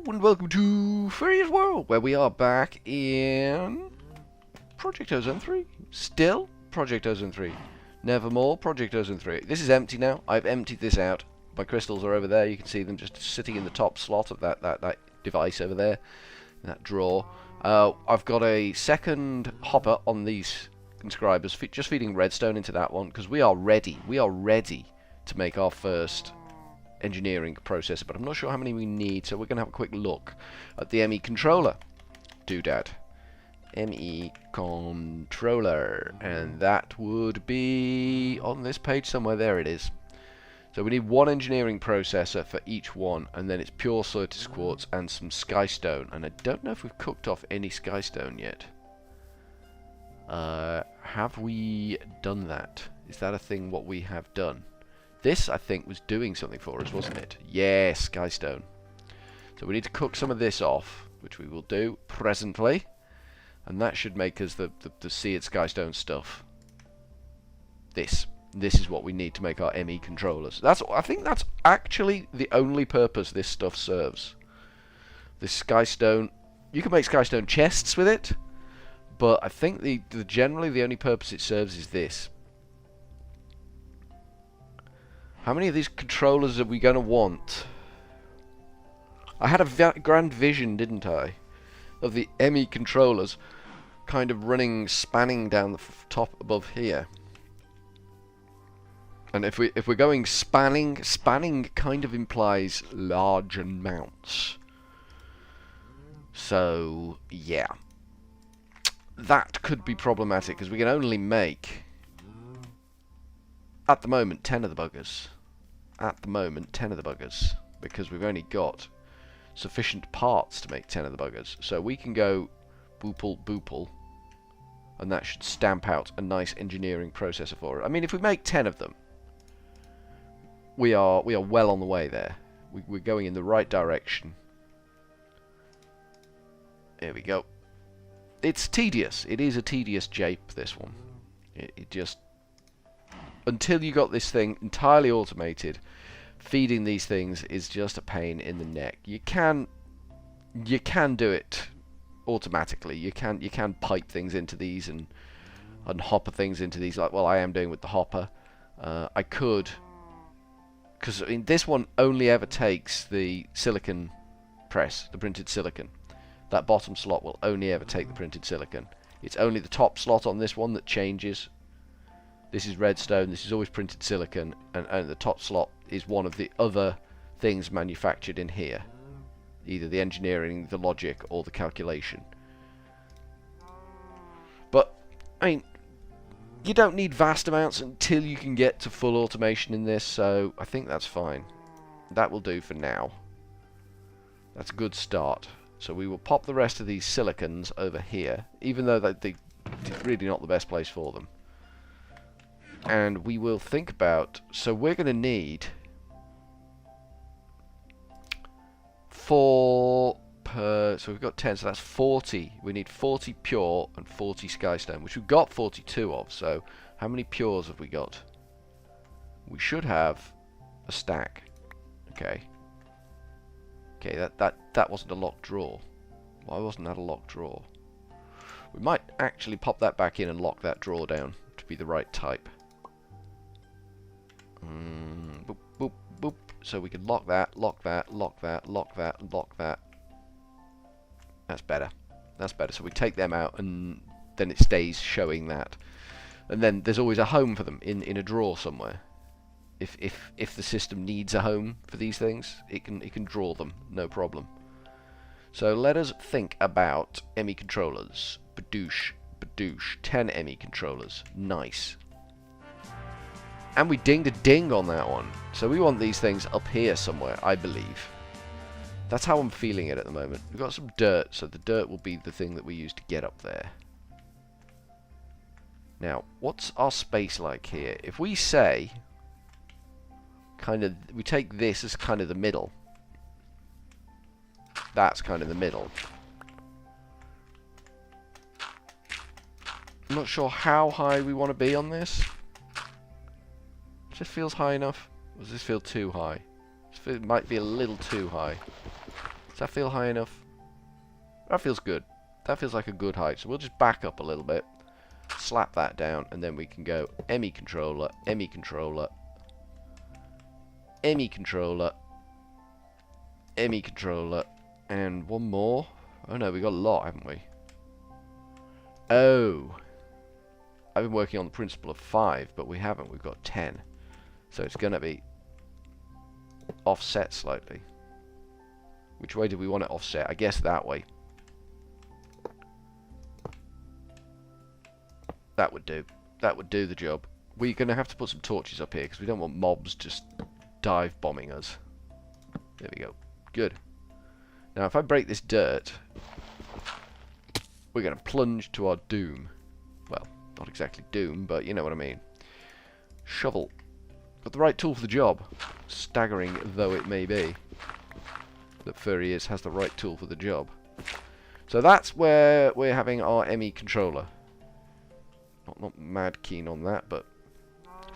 and welcome to Furryearsworld, where we are back in Project Ozone 3. Still Project Ozone 3. Nevermore Project Ozone 3. This is empty now. I've emptied this out. My crystals are over there. You can see them just sitting in the top slot of that device over there, that drawer. I've got a second hopper on these inscribers, just feeding redstone into that one, because we are ready. We are ready to make our first engineering processor, but I'm not sure how many we need, so we're going to have a quick look at the ME controller. Doodad. ME controller, and that would be on this page somewhere. There it is. So we need one engineering processor for each one, and then it's pure Certus quartz and some skystone, and I don't know if we've cooked off any skystone yet. Have we done that? Is that a thing what we have done? This, I think, was doing something for us, wasn't it? Yes, skystone. So we need to cook some of this off, which we will do presently. And that should make us the seared skystone stuff. This is what we need to make our ME controllers. I think that's actually the only purpose this stuff serves. This skystone, you can make skystone chests with it, but I think generally the only purpose it serves is this. How many of these controllers are we going to want? I had a grand vision, didn't I, of the ME controllers kind of spanning down the top above here. And if we're going spanning kind of implies large amounts. So yeah, that could be problematic because we can only make, at the moment, 10 of the buggers. At the moment, 10 of the buggers, because we've only got sufficient parts to make 10 of the buggers. So we can go boople boople, and that should stamp out a nice engineering processor for it. I mean, if we make 10 of them, we are well on the way there. We're going in the right direction. There we go. It's tedious. It is a tedious jape, this one. It just... Until you got this thing entirely automated, feeding these things is just a pain in the neck. You can do it automatically. You can pipe things into these and hopper things into these, like I am doing with the hopper. I could, because I mean, this one only ever takes the silicon press, the printed silicon. That bottom slot will only ever take the printed silicon. It's only the top slot on this one that changes. This is redstone, this is always printed silicon, and the top slot is one of the other things manufactured in here. Either the engineering, the logic, or the calculation. But, I mean, you don't need vast amounts until you can get to full automation in this, so I think that's fine. That will do for now. That's a good start. So we will pop the rest of these silicons over here, even though they're really not the best place for them. And we will think about, so we're going to need 4 per, so we've got 10, so that's 40. We need 40 pure and 40 skystone, which we've got 42 of, so how many pures have we got? We should have a stack. Okay. Okay, that wasn't a locked drawer. Why wasn't that a locked drawer? We might actually pop that back in and lock that drawer down to be the right type. Boop, boop, boop. So we can lock that, lock that, lock that, lock that, and lock that. That's better. That's better. So we take them out, and then it stays showing that. And then there's always a home for them in a drawer somewhere. If the system needs a home for these things, it can draw them, no problem. So let us think about ME controllers. Badoosh, badoosh. 10 ME controllers. Nice. And we dinged a ding on that one. So we want these things up here somewhere, I believe. That's how I'm feeling it at the moment. We've got some dirt, so the dirt will be the thing that we use to get up there. Now, what's our space like here? If we say, we take this as kind of the middle. That's kind of the middle. I'm not sure how high we want to be on this. Just feels high enough. Or does this feel too high? It might be a little too high. Does that feel high enough? That feels good. That feels like a good height. So we'll just back up a little bit. Slap that down, and then we can go ME controller, ME controller, ME controller, ME controller, and one more. Oh no, we got a lot, haven't we? Oh. I've been working on the principle of 5, but we haven't. We've got 10. So it's going to be offset slightly. Which way do we want it offset? I guess that way. That would do. That would do the job. We're going to have to put some torches up here because we don't want mobs just dive bombing us. There we go. Good. Now if I break this dirt, we're going to plunge to our doom. Well, not exactly doom, but you know what I mean. Shovel. Got the right tool for the job. Staggering though it may be, that Furryears has the right tool for the job. So that's where we're having our ME controller. Not mad keen on that, but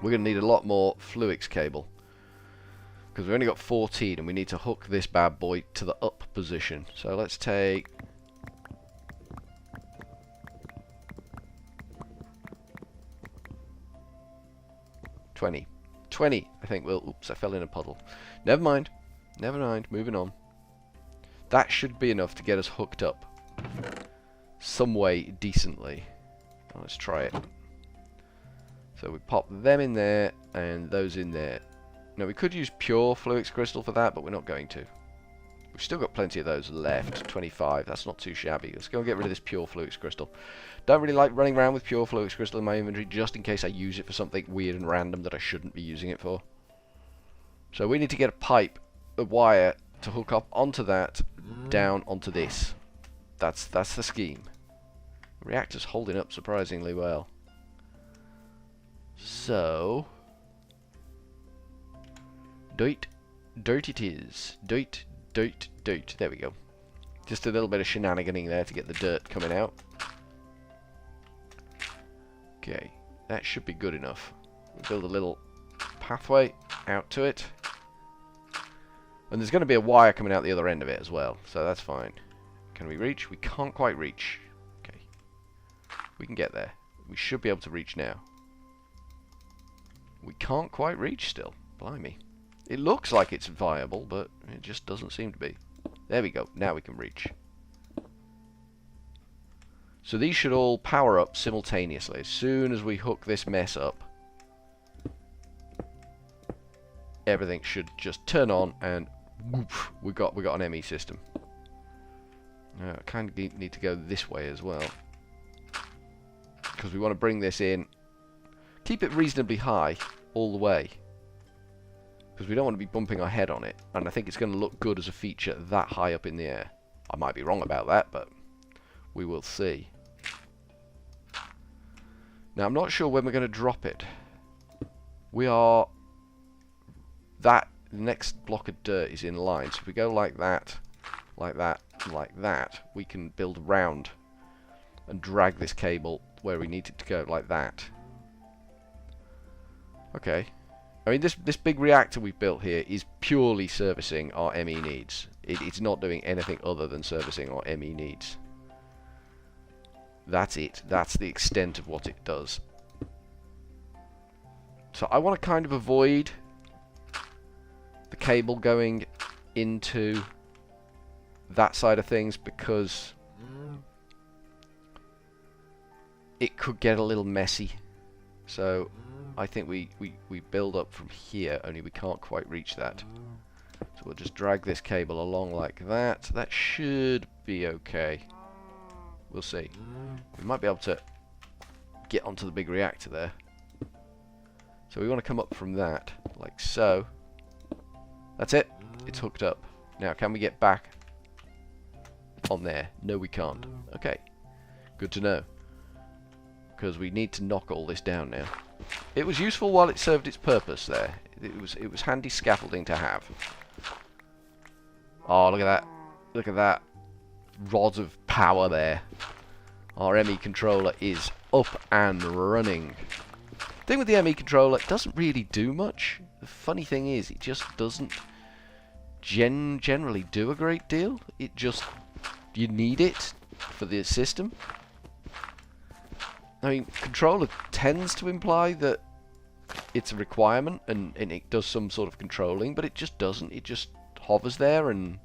we're going to need a lot more Fluix cable. Because we've only got 14 and we need to hook this bad boy to the up position. So let's take... 20. 20, I think we'll... Oops, I fell in a puddle. Never mind. Never mind. Moving on. That should be enough to get us hooked up. Some way decently. Let's try it. So we pop them in there and those in there. Now we could use pure Fluix crystal for that, but we're not going to. We've still got plenty of those left. 25. That's not too shabby. Let's go and get rid of this pure Fluix crystal. Don't really like running around with pure Fluix crystal in my inventory, just in case I use it for something weird and random that I shouldn't be using it for. So we need to get a pipe, a wire, to hook up onto that, down onto this. That's the scheme. The reactor's holding up surprisingly well. So... Dirt it is. Dirt. There we go. Just a little bit of shenaniganing there to get the dirt coming out. Okay, that should be good enough. We'll build a little pathway out to it. And there's going to be a wire coming out the other end of it as well, so that's fine. Can we reach? We can't quite reach. Okay. We can get there. We should be able to reach now. We can't quite reach still. Blimey. It looks like it's viable, but it just doesn't seem to be. There we go. Now we can reach. So these should all power up simultaneously. As soon as we hook this mess up, everything should just turn on and whoop, we got an ME system. Now I kind of need to go this way as well, because we want to bring this in, keep it reasonably high all the way, because we don't want to be bumping our head on it, and I think it's going to look good as a feature that high up in the air. I might be wrong about that, but we will see. Now I'm not sure when we're going to drop it. We are... That next block of dirt is in line, so if we go like that, like that, like that, we can build around and drag this cable where we need it to go, like that. Okay. I mean, this big reactor we've built here is purely servicing our ME needs. It's not doing anything other than servicing our ME needs. That's it. That's the extent of what it does. So I want to kind of avoid the cable going into that side of things, because it could get a little messy. So I think we build up from here, only we can't quite reach that. So we'll just drag this cable along like that. That should be okay. We'll see. We might be able to get onto the big reactor there. So we want to come up from that, like so. That's it. It's hooked up. Now, can we get back on there? No, we can't. Okay. Good to know. Because we need to knock all this down now. It was useful while it served its purpose there. It was handy scaffolding to have. Oh, look at that. Look at that. Rod of power there. Our ME controller is up and running. The thing with the ME controller, it doesn't really do much. The funny thing is, it just doesn't generally do a great deal. It just, you need it for the system. I mean, controller tends to imply that it's a requirement and it does some sort of controlling, but it just doesn't. It just hovers there, and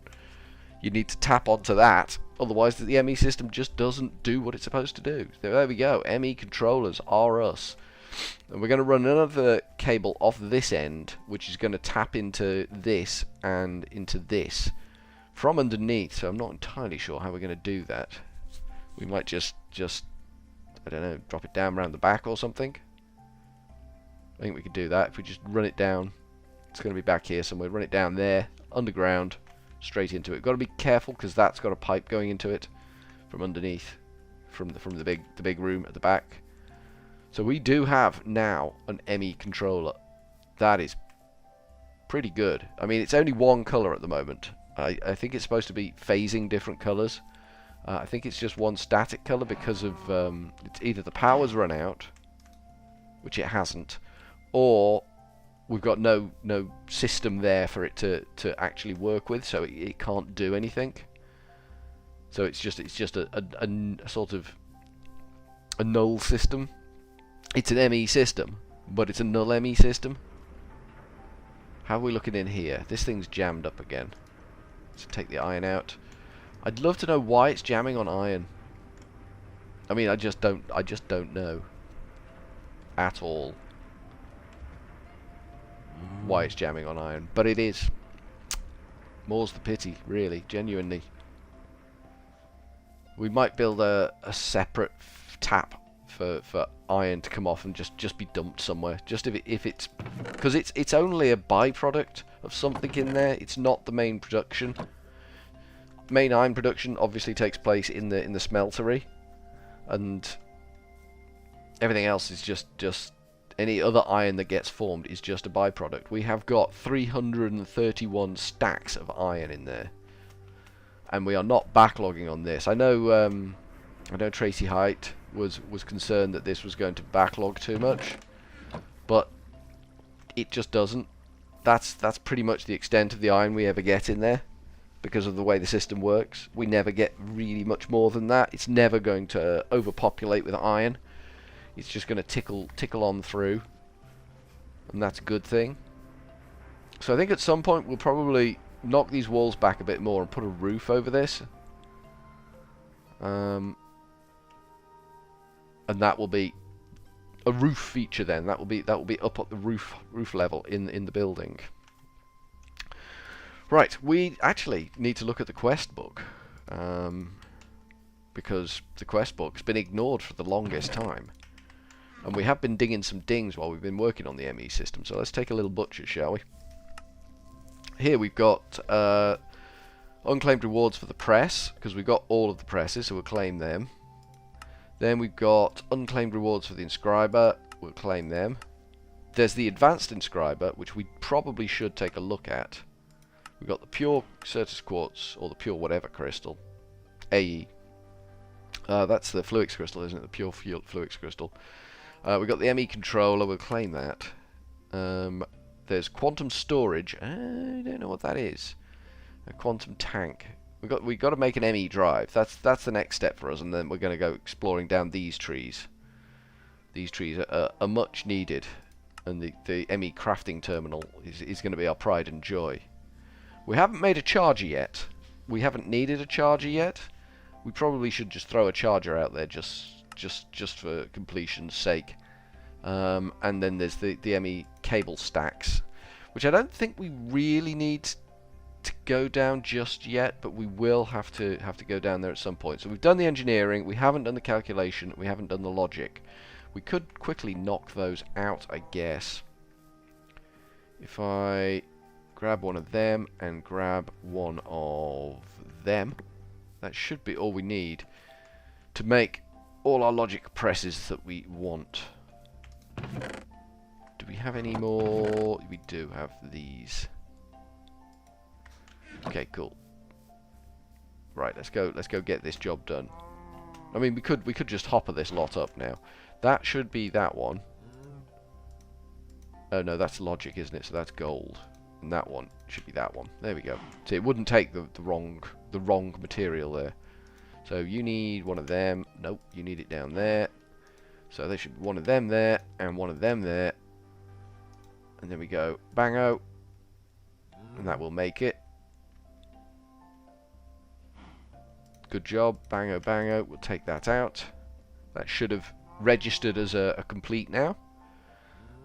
you need to tap onto that. Otherwise, the ME system just doesn't do what it's supposed to do. So there we go. ME controllers are us. And we're going to run another cable off this end, which is going to tap into this and into this from underneath. So I'm not entirely sure how we're going to do that. We might just I don't know, drop it down around the back or something. I think we could do that if we just run it down. It's going to be back here somewhere. Run it down there, underground, straight into it. Got to be careful because that's got a pipe going into it from underneath, from the big room at the back. So we do have now an ME controller. That is pretty good. I mean, it's only one color at the moment. I think it's supposed to be phasing different colors. I think it's just one static color because of it's either the power's run out, which it hasn't, or we've got no system there for it to actually work with, so it can't do anything. So it's just a sort of a null system. It's an ME system, but it's a null ME system. How are we looking in here? This thing's jammed up again. Let's take the iron out. I'd love to know why it's jamming on iron. I mean, I just don't know at all why it's jamming on iron, but it is. More's the pity, really, genuinely. We might build a separate tap for iron to come off and just be dumped somewhere. Just if it's because it's only a byproduct of something in there. It's not the main production. Main iron production obviously takes place in the smeltery, and everything else is just any other iron that gets formed is just a byproduct. We have got 331 stacks of iron in there, and we are not backlogging on this. I know Tracy Height was concerned that this was going to backlog too much, but it just doesn't. That's pretty much the extent of the iron we ever get in there. Because of the way the system works, we never get really much more than that. It's never going to overpopulate with iron. It's just going to tickle on through, and that's a good thing. So I think at some point we'll probably knock these walls back a bit more and put a roof over this, and that will be a roof feature. Then that will be up at the roof level in the building. Right, we actually need to look at the quest book, because the quest book's been ignored for the longest time, and we have been digging some dings while we've been working on the ME system. So let's take a little butcher, shall we? Here we've got unclaimed rewards for the press, because we've got all of the presses, so we'll claim them. Then we've got unclaimed rewards for the inscriber, we'll claim them. There's the advanced inscriber, which we probably should take a look at. We've got the pure Certus quartz, or the pure whatever crystal, AE. That's the Fluix crystal, isn't it? The pure Fluix crystal. We've got the ME controller, we'll claim that. There's quantum storage, I don't know what that is. A quantum tank. We've got to make an ME drive. That's the next step for us, and then we're going to go exploring down these trees. These trees are much needed, and the ME crafting terminal is going to be our pride and joy. We haven't made a charger yet. We haven't needed a charger yet. We probably should just throw a charger out there just for completion's sake. And then there's the ME cable stacks, which I don't think we really need to go down just yet, but we will have to go down there at some point. So we've done the engineering, we haven't done the calculation, we haven't done the logic. We could quickly knock those out, I guess. If I grab one of them and grab one of them, that should be all we need to make all our logic presses that we want. Do we have any more? We do have these. Okay, cool. Right, let's go get this job done. I mean, we could just hopper this lot up now. That should be that one. Oh no, that's logic, isn't it? So that's gold. And that one should be that one. There we go. So it wouldn't take the wrong material there. So you need one of them. Nope, you need it down there. So there should be one of them there and one of them there. And then we go bango. And that will make it. Good job. Bango, bango. We'll take that out. That should have registered as a complete now.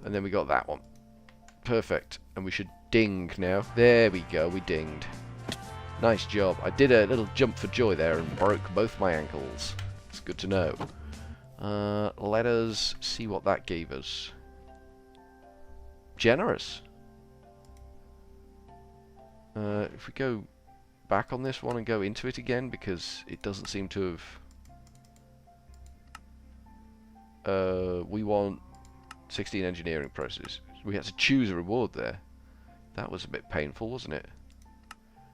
And then we got that one. Perfect. And we should ding now. There we go. We dinged. Nice job. I did a little jump for joy there and broke both my ankles. It's good to know. Let us see what that gave us. Generous. If we go back on this one and go into it again, because it doesn't seem to have... we want 16 engineering processes. We had to choose a reward there. That was a bit painful, wasn't it?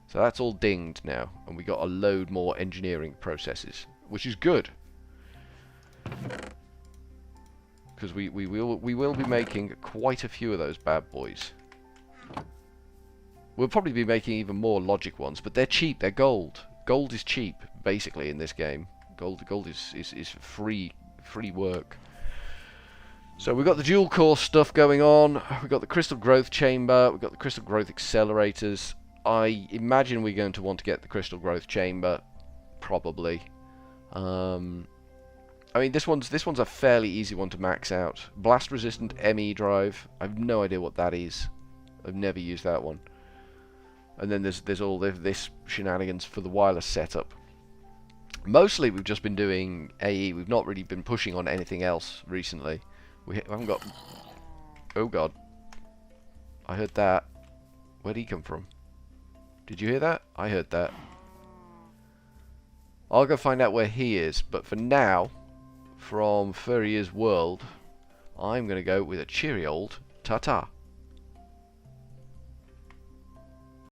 So that's all dinged now, and we got a load more engineering processes, which is good. Because we will be making quite a few of those bad boys. We'll probably be making even more logic ones, but they're cheap. They're gold. Gold is cheap, basically, in this game. Gold is free work. So we've got the dual core stuff going on. We've got the crystal growth chamber. We've got the crystal growth accelerators. I imagine we're going to want to get the crystal growth chamber, probably. I mean, this one's a fairly easy one to max out. Blast resistant ME drive. I have no idea what that is. I've never used that one. And then there's all this shenanigans for the wireless setup. Mostly we've just been doing AE. We've not really been pushing on anything else recently. We haven't got... Oh god. I heard that. Where'd he come from? Did you hear that? I heard that. I'll go find out where he is. But for now, from Furryearsworld, I'm going to go with a cheery old ta-ta.